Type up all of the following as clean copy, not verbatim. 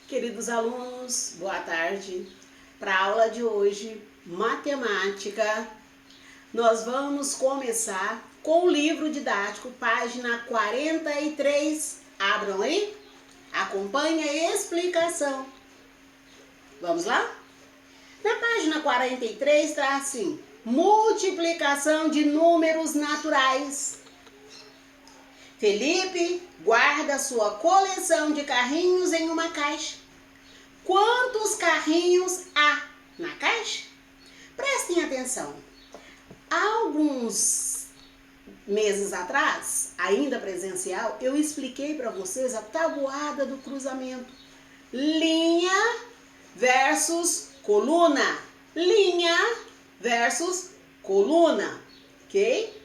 Queridos alunos, boa tarde. Para a aula de hoje, matemática, nós vamos começar com o livro didático, página 43. Abram aí, acompanhe a explicação. Vamos lá? Na página 43 está assim: multiplicação de números naturais. Felipe guarda sua coleção de carrinhos em uma caixa. Quantos carrinhos há na caixa? Prestem atenção. Há alguns meses atrás, ainda presencial, eu expliquei para vocês a tabuada do cruzamento. Linha versus coluna. Linha versus coluna. Ok?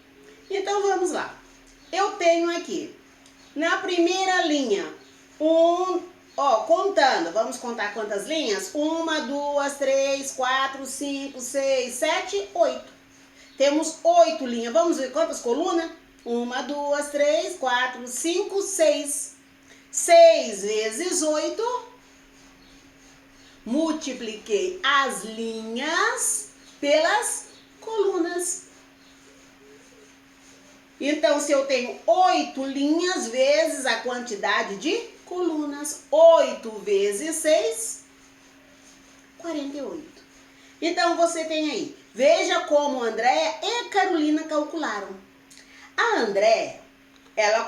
Então vamos lá. Eu tenho aqui, na primeira linha, contando, vamos contar quantas linhas? 1, 2, 3, 4, 5, 6, 7, 8. Temos 8 linhas. Vamos ver quantas colunas? 1, 2, 3, 4, 5, 6. 6 vezes 8. Multipliquei as linhas pelas colunas. Então, se eu tenho 8 linhas vezes a quantidade de colunas, 8 vezes 6, 48. Então, você tem aí, veja como Andréia e Carolina calcularam. A Andréia, ela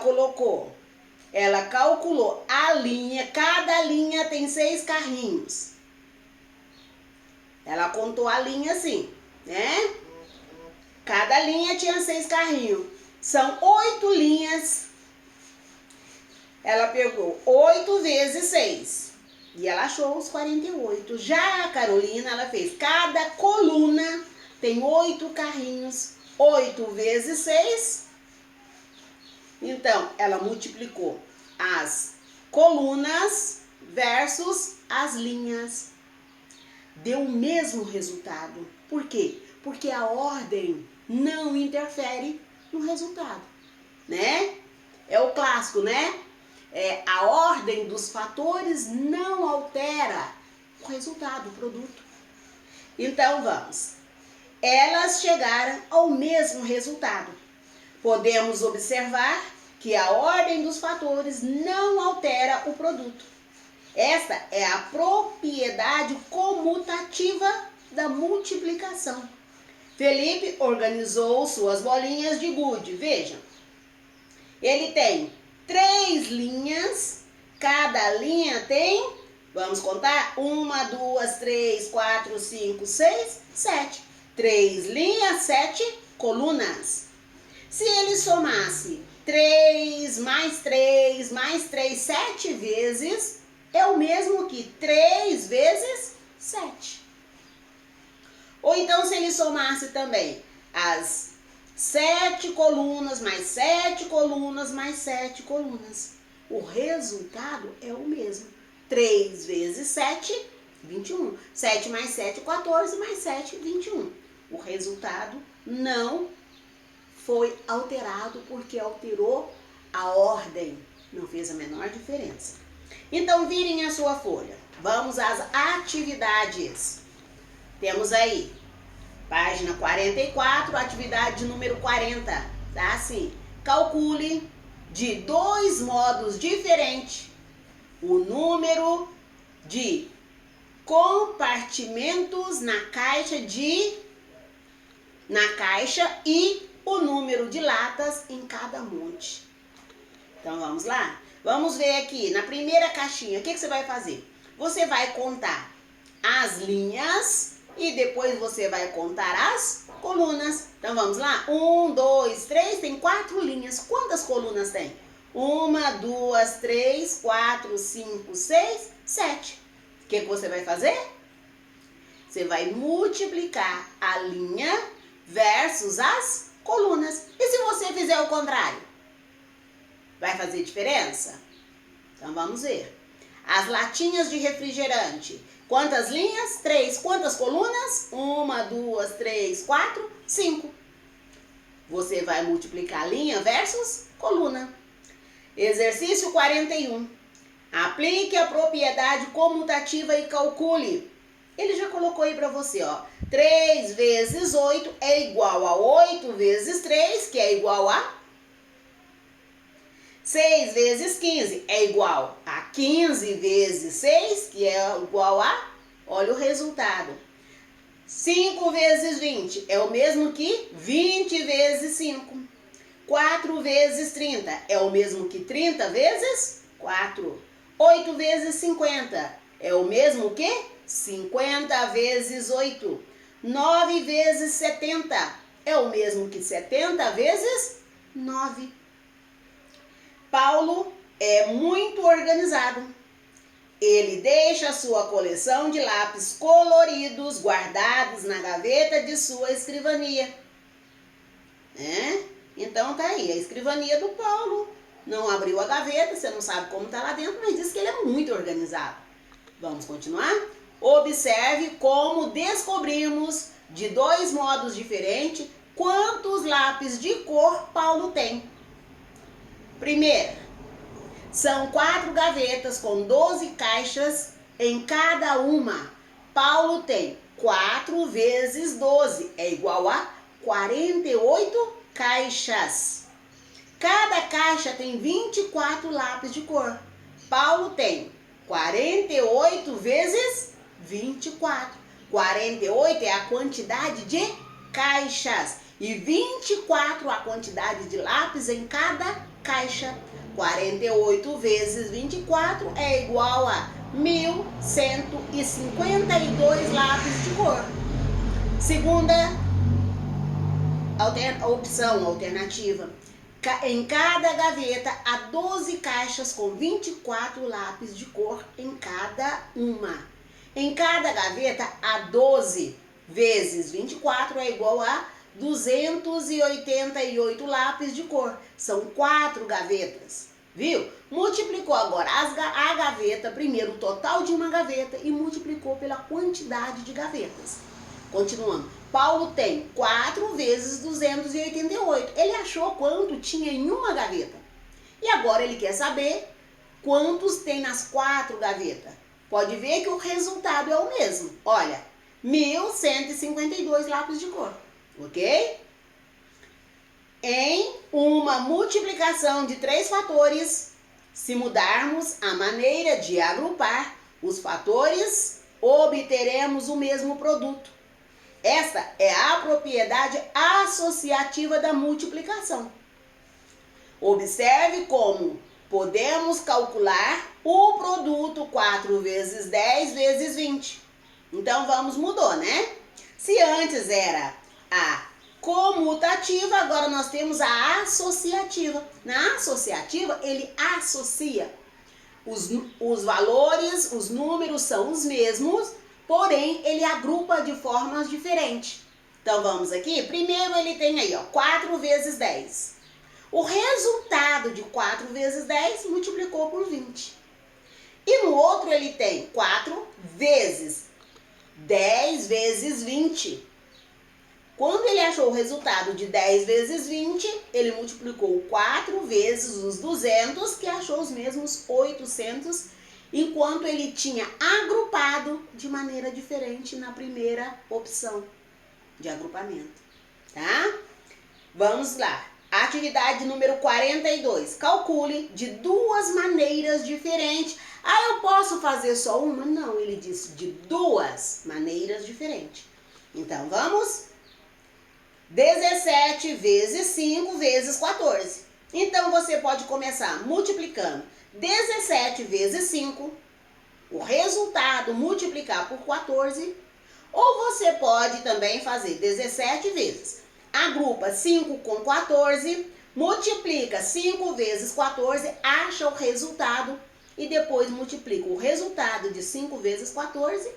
calculou a linha, cada linha tem 6 carrinhos. Ela contou a linha assim, né? Cada linha tinha 6 carrinhos. São 8 linhas. Ela pegou 8 vezes 6. E ela achou os 48. Já a Carolina, ela fez. Cada coluna tem 8 carrinhos. 8 vezes 6. Então, ela multiplicou as colunas versus as linhas. Deu o mesmo resultado. Por quê? Porque a ordem não interfere no resultado, né? É o clássico, né? A ordem dos fatores não altera o resultado, o produto. Então, vamos. Elas chegaram ao mesmo resultado. Podemos observar que a ordem dos fatores não altera o produto. Esta é a propriedade comutativa da multiplicação. Felipe organizou suas bolinhas de gude. Vejam, ele tem 3 linhas, cada linha tem, vamos contar, 1, 2, 3, 4, 5, 6, 7. 3 linhas, 7 colunas. Se ele somasse 3 mais 3 mais 3, 7 vezes, é o mesmo que 3 vezes 7. Ou então, se ele somasse também as 7 colunas, mais 7 colunas, mais 7 colunas. O resultado é o mesmo. 3 vezes 7, 21. 7 mais 7, 14, mais 7, 21. O resultado não foi alterado porque alterou a ordem. Não fez a menor diferença. Então, virem a sua folha. Vamos às atividades. Temos aí, página 44, atividade número 40, tá assim, calcule de 2 modos diferentes o número de compartimentos na caixa e o número de latas em cada monte. Então, vamos lá? Vamos ver aqui, na primeira caixinha, o que você vai fazer? Você vai contar as linhas e depois você vai contar as colunas. Então, vamos lá? 1, 2, 3, tem 4 linhas. Quantas colunas tem? 1, 2, 3, 4, 5, 6, 7. O que você vai fazer? Você vai multiplicar a linha versus as colunas. E se você fizer o contrário? Vai fazer diferença? Então, vamos ver. As latinhas de refrigerante. Quantas linhas? 3. Quantas colunas? 1, 2, 3, 4, 5. Você vai multiplicar linha versus coluna. Exercício 41. Aplique a propriedade comutativa e calcule. Ele já colocou aí para você, ó. 3 vezes 8 é igual a 8 vezes 3, que é igual a 6 vezes 15 é igual a 15 vezes 6, que é igual a, olha o resultado. 5 vezes 20 é o mesmo que 20 vezes 5. 4 vezes 30 é o mesmo que 30 vezes 4. 8 vezes 50 é o mesmo que 50 vezes 8. 9 vezes 70 é o mesmo que 70 vezes 9. Paulo é muito organizado. Ele deixa a sua coleção de lápis coloridos guardados na gaveta de sua escrivania. Então tá aí, a escrivania do Paulo. Não abriu a gaveta, você não sabe como tá lá dentro, mas diz que ele é muito organizado. Vamos continuar? Observe como descobrimos, de 2 modos diferentes, quantos lápis de cor Paulo tem. Primeiro, são 4 gavetas com 12 caixas em cada uma. Paulo tem 4 vezes 12, é igual a 48 caixas. Cada caixa tem 24 lápis de cor. Paulo tem 48 vezes 24. 48 é a quantidade de caixas e 24 a quantidade de lápis em cada caixa. 48 vezes 24 é igual a 1.152 lápis de cor. Segunda opção, alternativa. Em cada gaveta há 12 caixas com 24 lápis de cor em cada uma. Em cada gaveta há 12 vezes 24 é igual a 288 lápis de cor. São 4 gavetas, viu? Multiplicou agora a gaveta, primeiro o total de uma gaveta e multiplicou pela quantidade de gavetas. Continuando. Paulo tem 4 vezes 288. Ele achou quanto tinha em uma gaveta. E agora ele quer saber quantos tem nas 4 gavetas. Pode ver que o resultado é o mesmo. Olha, 1.152 lápis de cor. Ok? Em uma multiplicação de 3 fatores, se mudarmos a maneira de agrupar os fatores, obteremos o mesmo produto. Essa é a propriedade associativa da multiplicação. Observe como podemos calcular o produto 4 vezes 10 vezes 20. Então, mudou, né? Se antes era a comutativa, agora nós temos a associativa. Na associativa, ele associa. Os valores, os números são os mesmos, porém, ele agrupa de formas diferentes. Então, vamos aqui. Primeiro, ele tem aí, ó, 4 vezes 10. O resultado de 4 vezes 10 multiplicou por 20. E no outro, ele tem 4 vezes 10 vezes 20. Quando ele achou o resultado de 10 vezes 20, ele multiplicou 4 vezes os 200, que achou os mesmos 800, enquanto ele tinha agrupado de maneira diferente na primeira opção de agrupamento, tá? Vamos lá. Atividade número 42. Calcule de 2 maneiras diferentes. Eu posso fazer só uma? Não, ele disse de 2 maneiras diferentes. Então, vamos? 17 vezes 5 vezes 14. Então, você pode começar multiplicando 17 vezes 5, o resultado multiplicar por 14, ou você pode também fazer 17 vezes. Agrupa 5 com 14, multiplica 5 vezes 14, acha o resultado e depois multiplica o resultado de 5 vezes 14,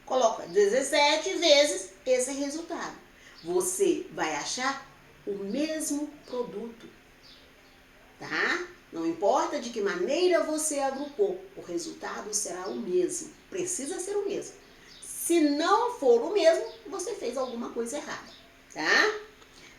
coloca 17 vezes esse resultado. Você vai achar o mesmo produto, tá? Não importa de que maneira você agrupou, o resultado será o mesmo. Precisa ser o mesmo. Se não for o mesmo, você fez alguma coisa errada, tá?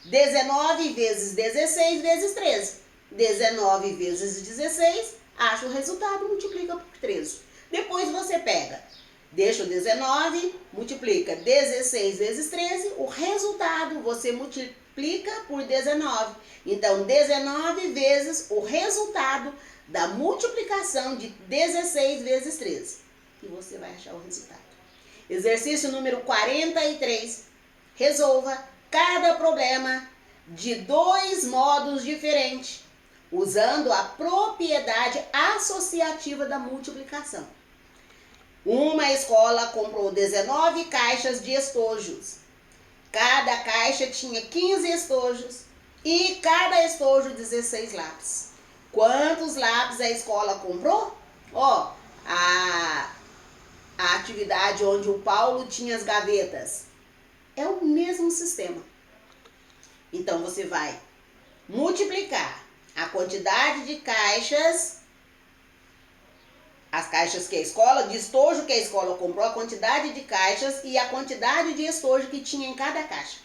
19 vezes 16 vezes 13. 19 vezes 16 acha o resultado, multiplica por 13. Depois você pega, deixa o 19, multiplica 16 vezes 13, o resultado você multiplica por 19. Então, 19 vezes o resultado da multiplicação de 16 vezes 13. E você vai achar o resultado. Exercício número 43. Resolva cada problema de 2 modos diferentes, usando a propriedade associativa da multiplicação. Uma escola comprou 19 caixas de estojos. Cada caixa tinha 15 estojos e cada estojo 16 lápis. Quantos lápis a escola comprou? Ó, a atividade onde o Paulo tinha as gavetas. É o mesmo sistema. Então, você vai multiplicar a quantidade de caixas, as caixas que a escola, de estojo que a escola comprou, a quantidade de caixas e a quantidade de estojo que tinha em cada caixa.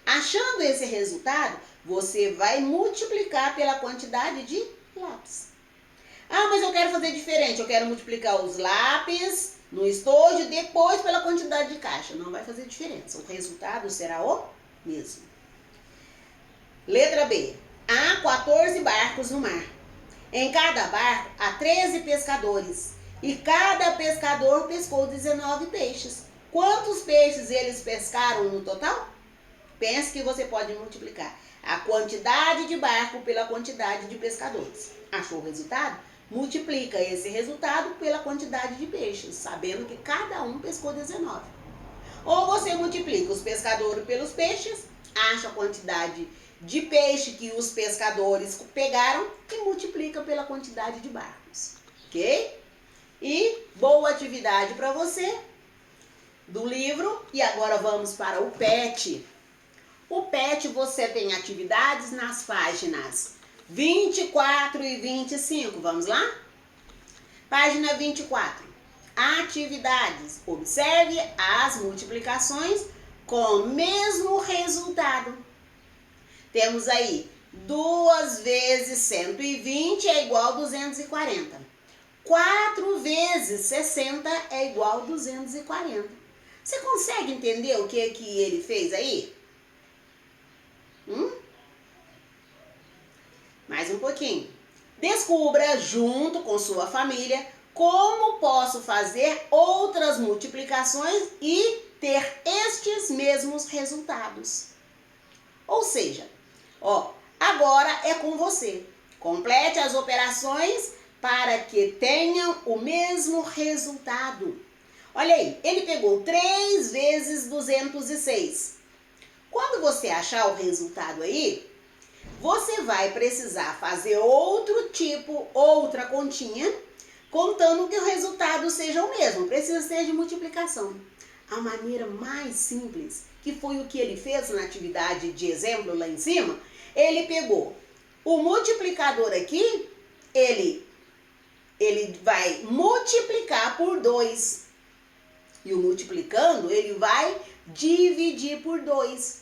Achando esse resultado, você vai multiplicar pela quantidade de lápis. Ah, mas eu quero fazer diferente, eu quero multiplicar os lápis no estojo e depois pela quantidade de caixa. Não vai fazer diferença, o resultado será o mesmo. Letra B. Há 14 barcos no mar. Em cada barco há 13 pescadores e cada pescador pescou 19 peixes. Quantos peixes eles pescaram no total? Pense que você pode multiplicar a quantidade de barco pela quantidade de pescadores. Achou o resultado? Multiplica esse resultado pela quantidade de peixes, sabendo que cada um pescou 19. Ou você multiplica os pescadores pelos peixes, acha a quantidade de peixe que os pescadores pegaram e multiplica pela quantidade de barcos, ok? E boa atividade para você do livro. E agora vamos para o PET. O PET você tem atividades nas páginas 24 e 25. Vamos lá? Página 24. Atividades. Observe as multiplicações com o mesmo resultado. Temos aí 2 vezes 120 é igual a 240. 4 vezes 60 é igual a 240. Você consegue entender o que ele fez aí? Mais um pouquinho. Descubra, junto com sua família, como posso fazer outras multiplicações e ter estes mesmos resultados. Ou seja, agora é com você. Complete as operações para que tenham o mesmo resultado. Olha aí, ele pegou 3 vezes 206. Quando você achar o resultado aí, você vai precisar fazer outro tipo, outra continha, contando que o resultado seja o mesmo. Precisa ser de multiplicação. A maneira mais simples, que foi o que ele fez na atividade de exemplo lá em cima, ele pegou o multiplicador aqui, ele vai multiplicar por 2. E o multiplicando, ele vai dividir por 2.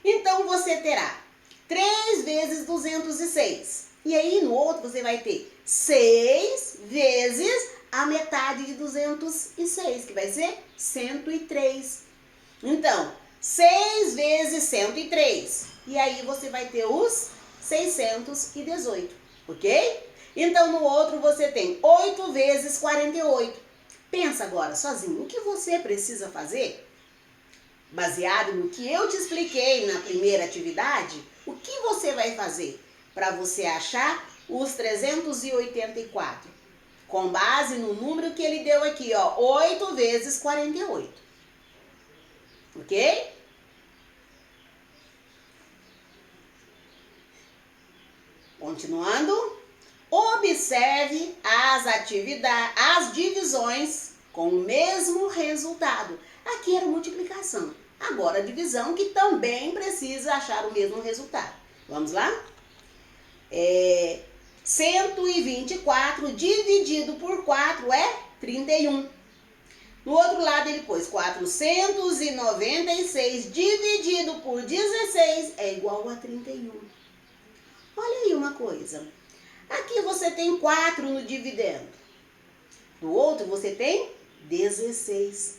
Então, você terá 3 vezes 206. E aí, no outro, você vai ter 6 vezes a metade de 206, que vai ser 103. Então, 6 vezes 103. E aí, você vai ter os 618, ok? Então, no outro, você tem 8 vezes 48. Pensa agora, sozinho, o que você precisa fazer? Baseado no que eu te expliquei na primeira atividade, o que você vai fazer para você achar os 384? Com base no número que ele deu aqui, 8 vezes 48. Ok? Continuando. Observe as divisões com o mesmo resultado. Aqui era multiplicação. Agora a divisão, que também precisa achar o mesmo resultado. Vamos lá? 124 dividido por 4 é 31. No outro lado ele pôs 496 dividido por 16 é igual a 31. Olha aí uma coisa. Aqui você tem 4 no dividendo. Do outro você tem 16.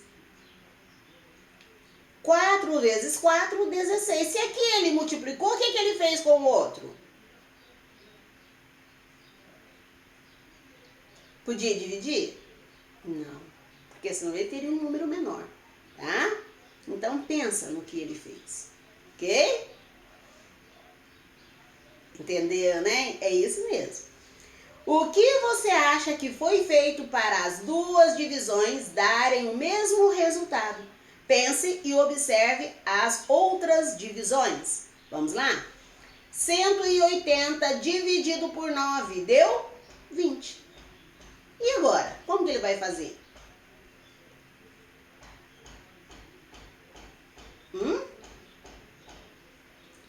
4 vezes 4, 16. Se aqui ele multiplicou, o que ele fez com o outro? Podia dividir? Não, porque senão ele teria um número menor, tá? Então pensa no que ele fez, ok? Entendeu, né? É isso mesmo. O que você acha que foi feito para as duas divisões darem o mesmo resultado? Pense e observe as outras divisões. Vamos lá? 180 dividido por 9 deu 20. E agora? Como que ele vai fazer?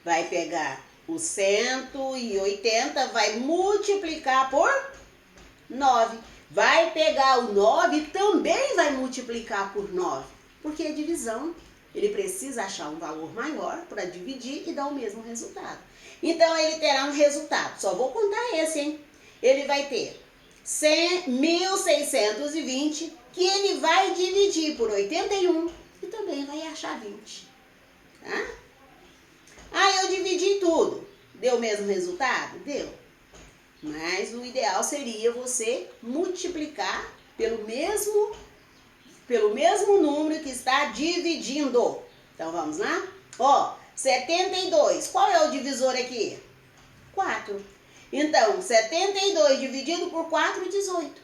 Vai pegar o 180, vai multiplicar por 9. Vai pegar o 9 e também vai multiplicar por 9. Porque é divisão. Ele precisa achar um valor maior para dividir e dar o mesmo resultado. Então, ele terá um resultado. Só vou contar esse, hein? Ele vai ter 1.620, que ele vai dividir por 81 e também vai achar 20. Tá? Ah, eu dividi tudo. Deu o mesmo resultado? Deu. Mas o ideal seria você multiplicar pelo mesmo número que está dividindo. Então, vamos lá? Ó, 72. Qual é o divisor aqui? 4. Então, 72 dividido por 4, 18.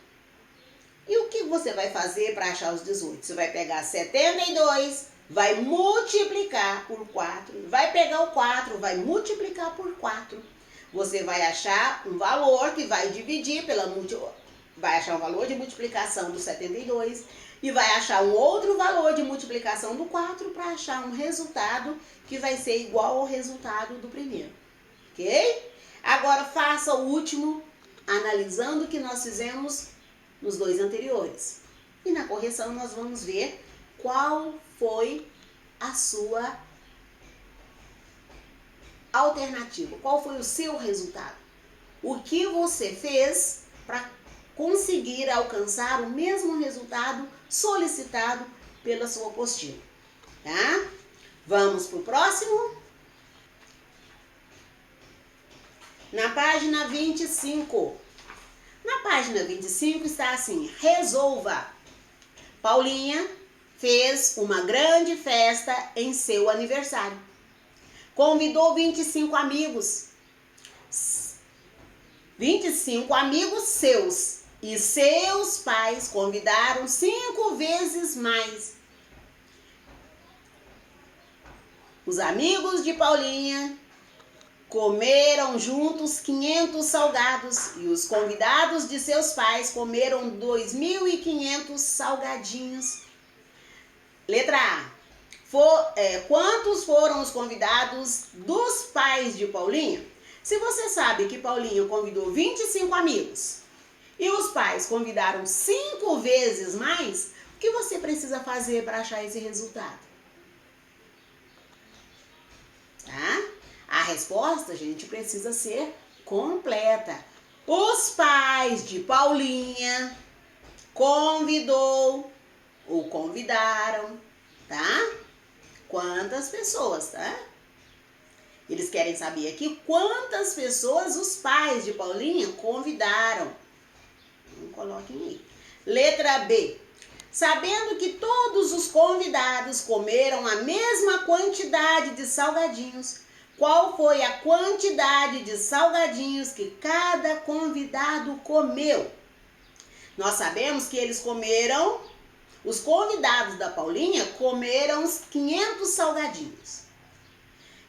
E o que você vai fazer para achar os 18? Você vai pegar 72, vai multiplicar por 4, vai pegar o 4, vai multiplicar por 4. Você vai achar um valor que vai dividir vai achar um valor de multiplicação do 72 e vai achar um outro valor de multiplicação do 4 para achar um resultado que vai ser igual ao resultado do primeiro. Ok? Agora faça o último, analisando o que nós fizemos nos 2 anteriores. E na correção nós vamos ver qual foi a sua alternativa, qual foi o seu resultado. O que você fez para conseguir alcançar o mesmo resultado solicitado pela sua apostila, tá? Vamos para o próximo. Na página 25. Na página 25 está assim: resolva. Paulinha fez uma grande festa em seu aniversário. Convidou 25 amigos. 25 amigos seus. E seus pais convidaram 5 vezes mais. Os amigos de Paulinha comeram juntos 500 salgados e os convidados de seus pais comeram 2.500 salgadinhos. Letra A. Quantos foram os convidados dos pais de Paulinha? Se você sabe que Paulinha convidou 25 amigos e os pais convidaram 5 vezes mais, o que você precisa fazer para achar esse resultado? Tá? A resposta, gente, precisa ser completa. Os pais de Paulinha convidou ou convidaram, tá? Quantas pessoas, tá? Eles querem saber aqui quantas pessoas os pais de Paulinha convidaram. Então, coloquem aí. Letra B. Sabendo que todos os convidados comeram a mesma quantidade de salgadinhos, qual foi a quantidade de salgadinhos que cada convidado comeu? Nós sabemos que os convidados da Paulinha comeram os 500 salgadinhos.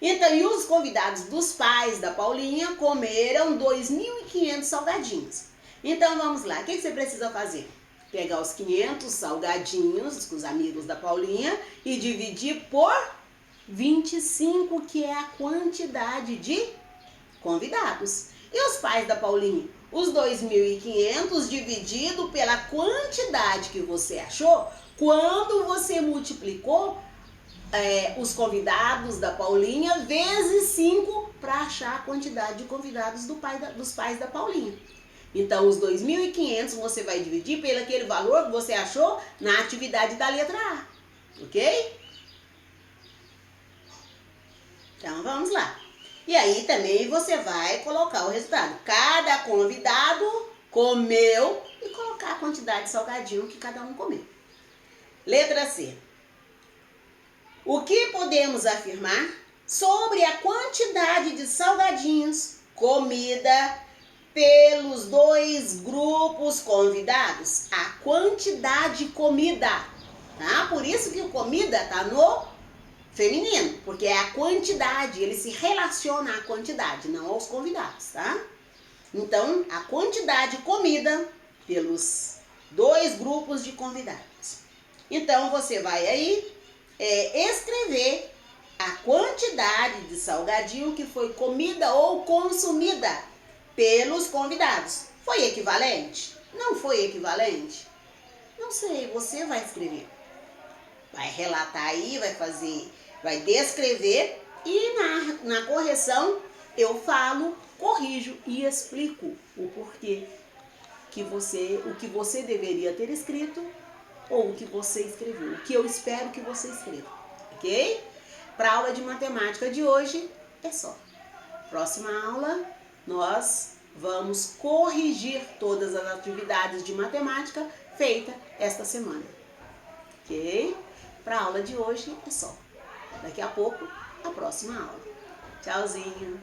Então, e os convidados dos pais da Paulinha comeram 2.500 salgadinhos. Então, vamos lá. O que você precisa fazer? Pegar os 500 salgadinhos com os amigos da Paulinha e dividir por 25, que é a quantidade de convidados. E os pais da Paulinha? Os 2.500 dividido pela quantidade que você achou quando você multiplicou os convidados da Paulinha vezes 5 para achar a quantidade de convidados dos pais da Paulinha. Então, os 2.500 você vai dividir pelo aquele valor que você achou na atividade da letra A, ok? Então, vamos lá. E aí também você vai colocar o resultado. Cada convidado comeu e colocar a quantidade de salgadinho que cada um comeu. Letra C. O que podemos afirmar sobre a quantidade de salgadinhos comida pelos 2 grupos convidados? A quantidade comida, tá? Por isso que o comida tá no feminino, porque é a quantidade, ele se relaciona à quantidade, não aos convidados, tá? Então, a quantidade comida pelos 2 grupos de convidados. Então, você vai aí escrever a quantidade de salgadinho que foi comida ou consumida pelos convidados. Foi equivalente? Não foi equivalente? Não sei, você vai escrever. Vai relatar aí, vai descrever e na correção eu falo, corrijo e explico o porquê o que você deveria ter escrito ou o que você escreveu, o que eu espero que você escreva, ok? Para a aula de matemática de hoje é só. Próxima aula nós vamos corrigir todas as atividades de matemática feitas esta semana, ok? Para a aula de hoje é só. Daqui a pouco, a próxima aula. Tchauzinho!